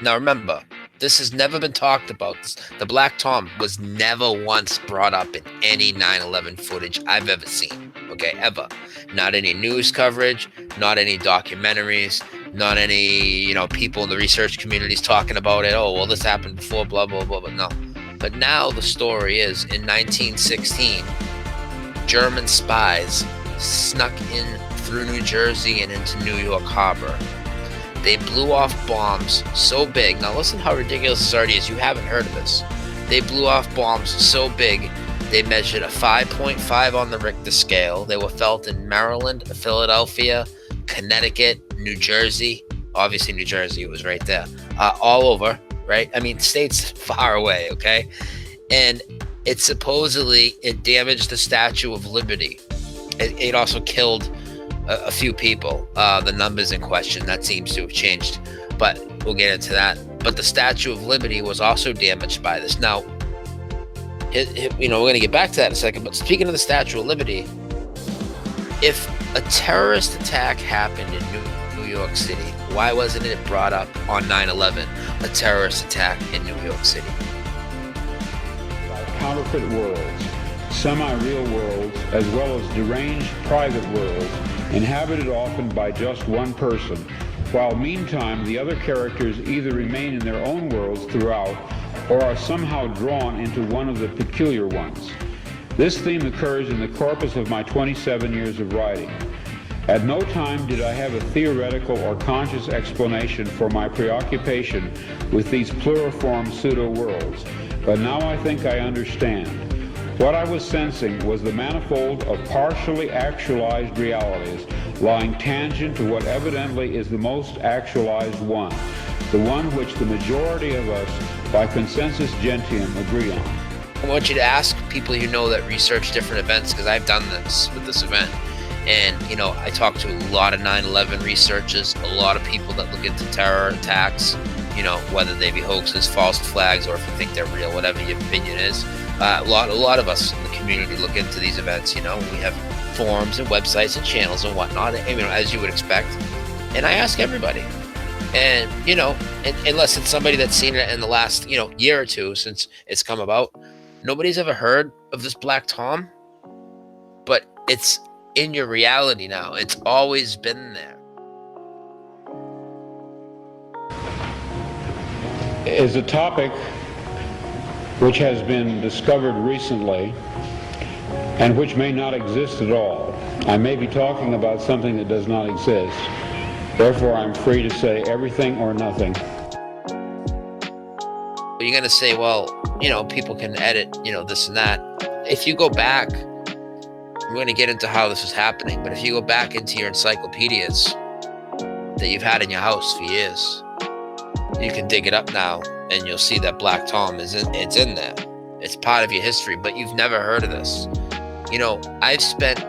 Now remember, this has never been talked about. The Black Tom was never once brought up in any 9/11 footage I've ever seen. Okay, ever. Not any news coverage, not any documentaries, not any, people in the research communities talking about it. Oh, well, this happened before, blah, blah, blah, but no. But now the story is in 1916, German spies snuck in through New Jersey and into New York Harbor. They blew off bombs so big. Now listen how ridiculous this already is. You haven't heard of this. They blew off bombs so big, they measured a 5.5 on the Richter scale. They were felt in Maryland, Philadelphia, Connecticut, New Jersey. Obviously New Jersey, it was right there. All over, right? I mean, states far away, okay? And it damaged the Statue of Liberty. It also killed a few people. The numbers in question, that seems to have changed, but we'll get into that. But the Statue of Liberty was also damaged by this. Now, we're going to get back to that in a second, but speaking of the Statue of Liberty, if a terrorist attack happened in New York City, why wasn't it brought up on 9/11, a terrorist attack in New York City? Counterfeit worlds, semi-real worlds, as well as deranged private worlds, inhabited often by just one person, while meantime the other characters either remain in their own worlds throughout or are somehow drawn into one of the peculiar ones. This theme occurs in the corpus of my 27 years of writing. At no time did I have a theoretical or conscious explanation for my preoccupation with these pluriform pseudo-worlds, but now I think I understand. What I was sensing was the manifold of partially actualized realities lying tangent to what evidently is the most actualized one, the one which the majority of us, by consensus gentium, agree on. I want you to ask people you know that research different events, because I've done this with this event. And, I talk to a lot of 9/11 researchers, a lot of people that look into terror attacks, whether they be hoaxes, false flags, or if you think they're real, whatever your opinion is. A lot of us in the community look into these events. We have forums and websites and channels and whatnot, as you would expect. And I ask everybody. And, unless it's somebody that's seen it in the last, year or two since it's come about, nobody's ever heard of this Black Tom. But it's in your reality now. It's always been there. Is a topic which has been discovered recently and which may not exist at all. I may be talking about something that does not exist. Therefore, I'm free to say everything or nothing. You're going to say, well, people can edit, this and that. If you go back, I'm going to get into how this is happening, but if you go back into your encyclopedias that you've had in your house for years, you can dig it up now and you'll see that Black Tom it's in there. It's part of your history, but you've never heard of this. I've spent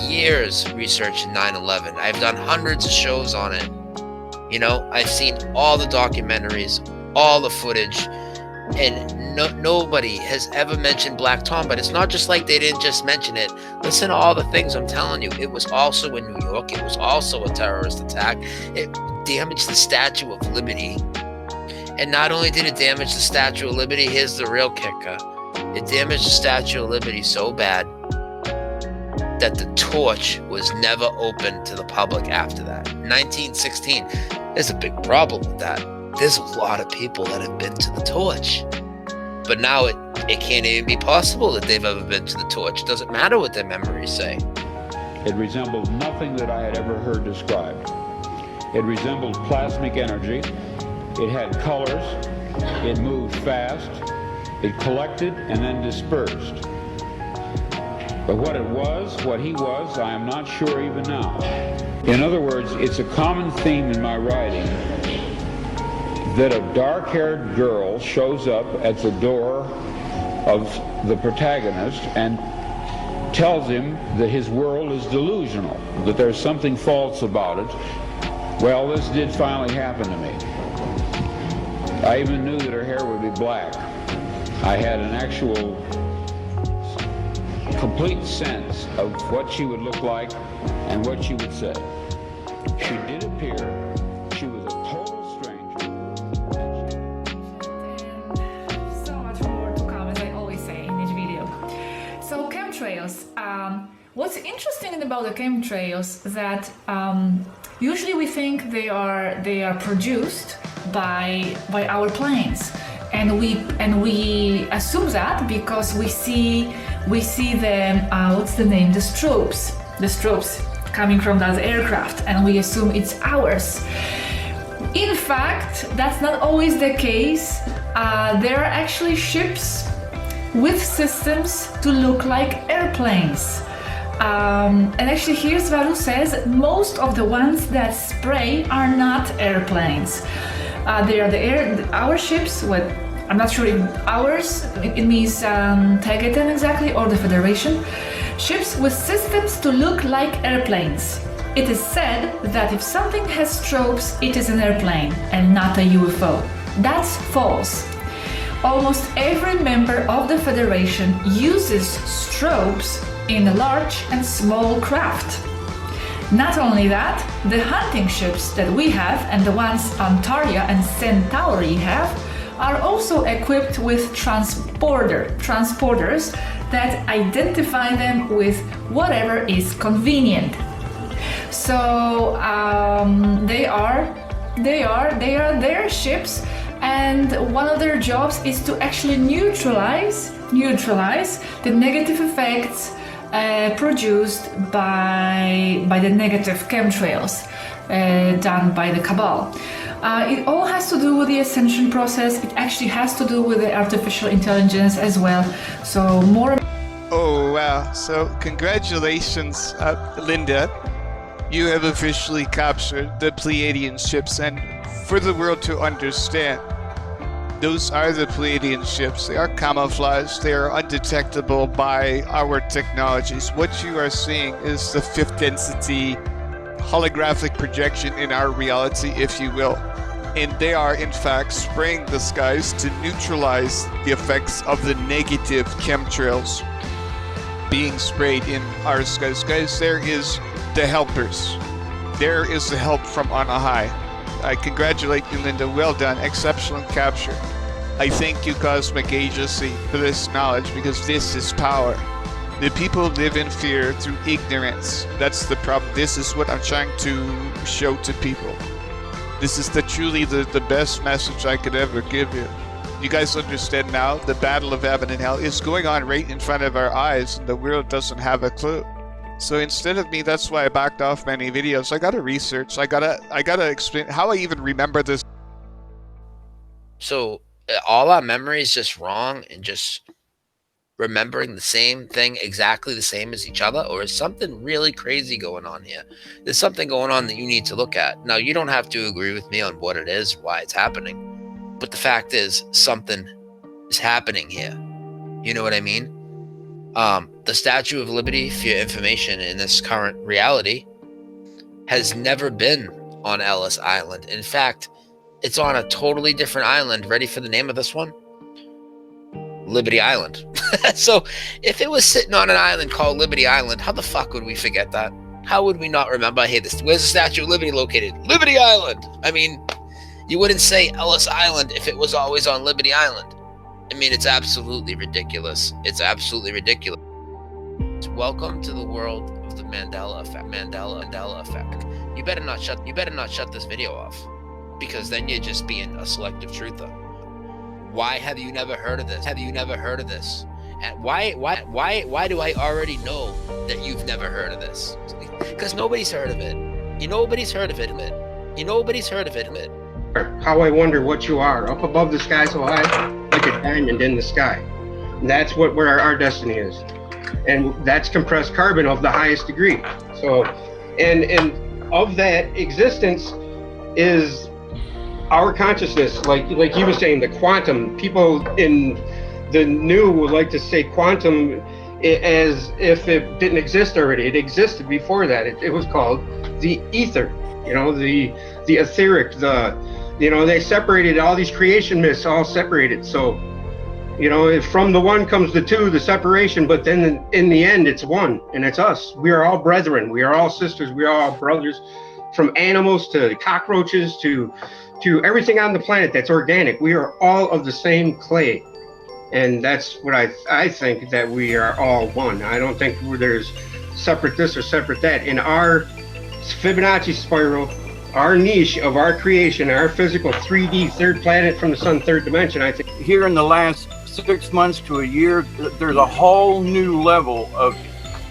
years researching 9/11. I've done hundreds of shows on it. I've seen all the documentaries, all the footage, and nobody has ever mentioned Black Tom. But it's not just like they didn't just mention it. Listen to all the things I'm telling you. It was also in New York. It was also a terrorist attack. It damaged the Statue of Liberty. And not only did it damage the Statue of Liberty, here's the real kicker. It damaged the Statue of Liberty so bad that the torch was never opened to the public after that. 1916, there's a big problem with that. There's a lot of people that have been to the torch. But now it can't even be possible that they've ever been to the torch. It doesn't matter what their memories say. It resembled nothing that I had ever heard described. It resembled plasmic energy. It had colors. It moved fast. It collected and then dispersed. But what it was, what he was, I am not sure even now. In other words, it's a common theme in my writing that a dark-haired girl shows up at the door of the protagonist and tells him that his world is delusional, that there's something false about it. Well, this did finally happen to me. I even knew that her hair would be black. I had an actual complete sense of what she would look like and what she would say. She did appear. She was a total stranger. What's interesting about the chemtrails that usually we think they are produced by our planes, and we assume that because we see them. What's the name? The strobes coming from that aircraft, and we assume it's ours. In fact, that's not always the case. There are actually ships with systems to look like airplanes. And actually, here's what Varu says: most of the ones that spray are not airplanes. They are our ships. What I'm not sure if ours it means Tegeten exactly, or the Federation ships with systems to look like airplanes. It is said that if something has strobes, it is an airplane and not a UFO. That's false. Almost every member of the Federation uses strobes in large and small craft. Not only that, the hunting ships that we have and the ones Antaria and Centauri have are also equipped with transporters that identify them with whatever is convenient. So they are their ships, and one of their jobs is to actually neutralize the negative effects produced by the negative chemtrails done by the cabal. It all has to do with the ascension process. It actually has to do with the artificial intelligence as well. So more. Oh wow! So congratulations, Linda. You have officially captured the Pleiadian ships, and for the world to understand, those are the Pleiadian ships. They are camouflaged. They are undetectable by our technologies. What you are seeing is the fifth density holographic projection in our reality, if you will. And they are, in fact, spraying the skies to neutralize the effects of the negative chemtrails being sprayed in our skies. Guys, there is the helpers. There is the help from on high. I congratulate you, Linda. Well done. Exceptional capture. I thank you, Cosmic Agency, for this knowledge, because this is power. The people live in fear through ignorance. That's the problem. This is what I'm trying to show to people. This is truly the best message I could ever give you. You guys understand now? The battle of heaven and hell is going on right in front of our eyes, and the world doesn't have a clue. So instead of me, that's why I backed off many videos. I gotta research. I gotta explain how I even remember this. So all our memory is just wrong and just remembering the same thing exactly the same as each other, or is something really crazy going on here? There's something going on that you need to look at. Now, you don't have to agree with me on what it is, why it's happening, but the fact is something is happening here. You know what I mean? The Statue of Liberty, for your information, in this current reality has never been on Ellis Island. In fact, it's on a totally different island. Ready for the name of this one? Liberty Island. So if it was sitting on an island called Liberty Island, how the fuck would we forget that? How would we not remember, hey, where's the Statue of Liberty located? Liberty Island. I mean, you wouldn't say Ellis Island if it was always on Liberty Island. I mean, it's absolutely ridiculous. It's absolutely ridiculous. Welcome to the world of the Mandela effect. Mandela effect. You better not shut this video off, because then you're just being a selective truther. Why have you never heard of this? Have you never heard of this? And why do I already know that you've never heard of this? Because nobody's heard of it. Nobody's heard of it. Nobody's heard of it. How I wonder what you are, up above the sky so high, like a diamond in the sky. That's where our destiny is. And that's compressed carbon of the highest degree. So, and of that existence is our consciousness, like you were saying, the quantum. People in the new would like to say quantum as if it didn't exist already. It existed before that. It was called the ether, the etheric, they separated all these creation myths, all separated. So, if from the one comes the two, the separation, but then in the end, it's one, and it's us. We are all brethren. We are all sisters. We are all brothers, from animals to cockroaches to everything on the planet that's organic. We are all of the same clay. And that's what I think, that we are all one. I don't think there's separate this or separate that. In our Fibonacci spiral, our niche of our creation, our physical 3D, third planet from the sun, third dimension, I think. Here in the last 6 months to a year, there's a whole new level of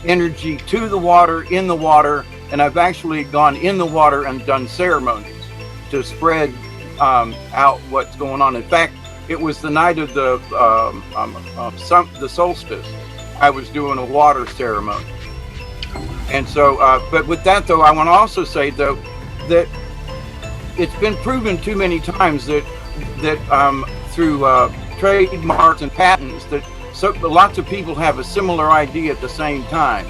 energy to the water, in the water, and I've actually gone in the water and done ceremonies to spread out what's going on. In fact, it was the night of the solstice. I was doing a water ceremony. And so, but with that though, I want to also say though, that it's been proven too many times that through trademarks and patents that lots of people have a similar idea at the same time.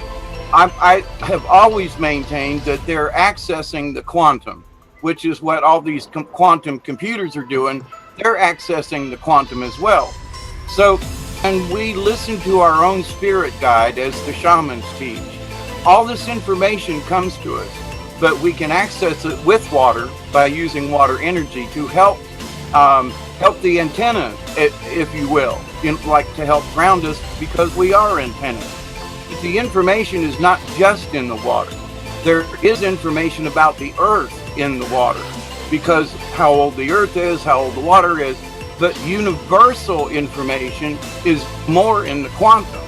I have always maintained that they're accessing the quantum, which is what all these quantum computers are doing. They're accessing the quantum as well. So, and we listen to our own spirit guide as the shamans teach. All this information comes to us, but we can access it with water by using water energy to help the antenna, if you will, like to help ground us, because we are antennas. The information is not just in the water. There is information about the earth in the water, because how old the earth is, how old the water is, but universal information is more in the quantum.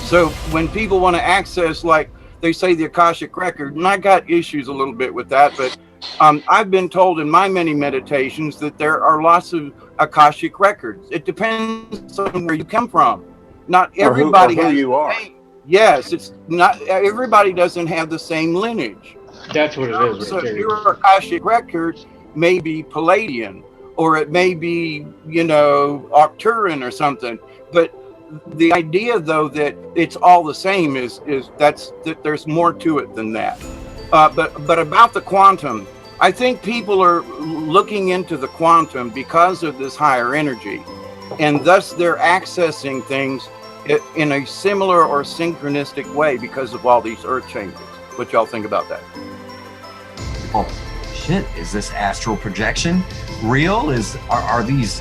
So when people want to access, like they say, the Akashic record, and I got issues a little bit with that, but I've been told in my many meditations that there are lots of Akashic records. It depends on where you come from. Not everybody or who has you are. Yes, it's not everybody doesn't have the same lineage. That's what it is. So your Akashic record may be Palladian, or it may be, Arcturian or something. But the idea, though, that it's all the same is that there's more to it than that. But about the quantum, I think people are looking into the quantum because of this higher energy, and thus they're accessing things in a similar or synchronistic way because of all these earth changes. What y'all think about that? Oh shit, is this astral projection real? Are these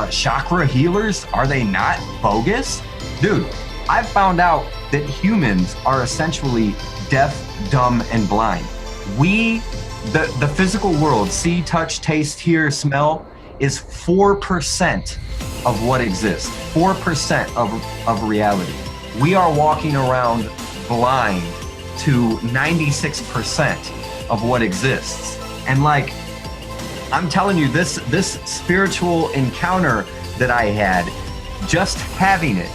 chakra healers, are they not bogus? Dude, I've found out that humans are essentially deaf, dumb, and blind. The physical world, see, touch, taste, hear, smell, is 4% of what exists, 4% of reality. We are walking around blind to 96% of what exists. And like, I'm telling you, this spiritual encounter that I had, just having it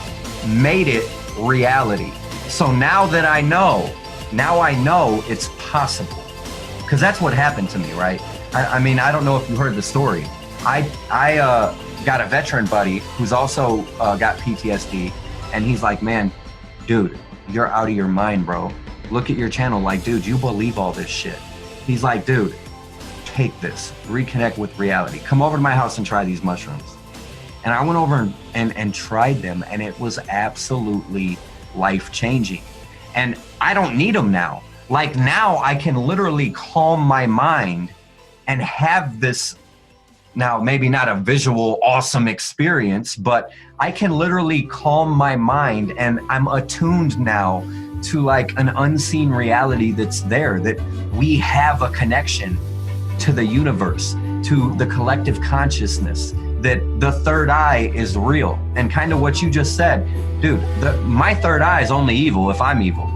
made it reality. So now I know it's possible. Because that's what happened to me, right? I mean, I don't know if you heard the story. I got a veteran buddy who's also got PTSD, and he's like, man, dude, you're out of your mind, bro. Look at your channel. Like, dude, you believe all this shit. He's like, dude, take this, reconnect with reality. Come over to my house and try these mushrooms. And I went over and tried them, and it was absolutely life-changing. And I don't need them now. Like, now I can literally calm my mind and have this, now maybe not a visual awesome experience, but I can literally calm my mind, and I'm attuned now to like an unseen reality that's there, that we have a connection to the universe, to the collective consciousness, that the third eye is real. And kind of what you just said, dude, my third eye is only evil if I'm evil.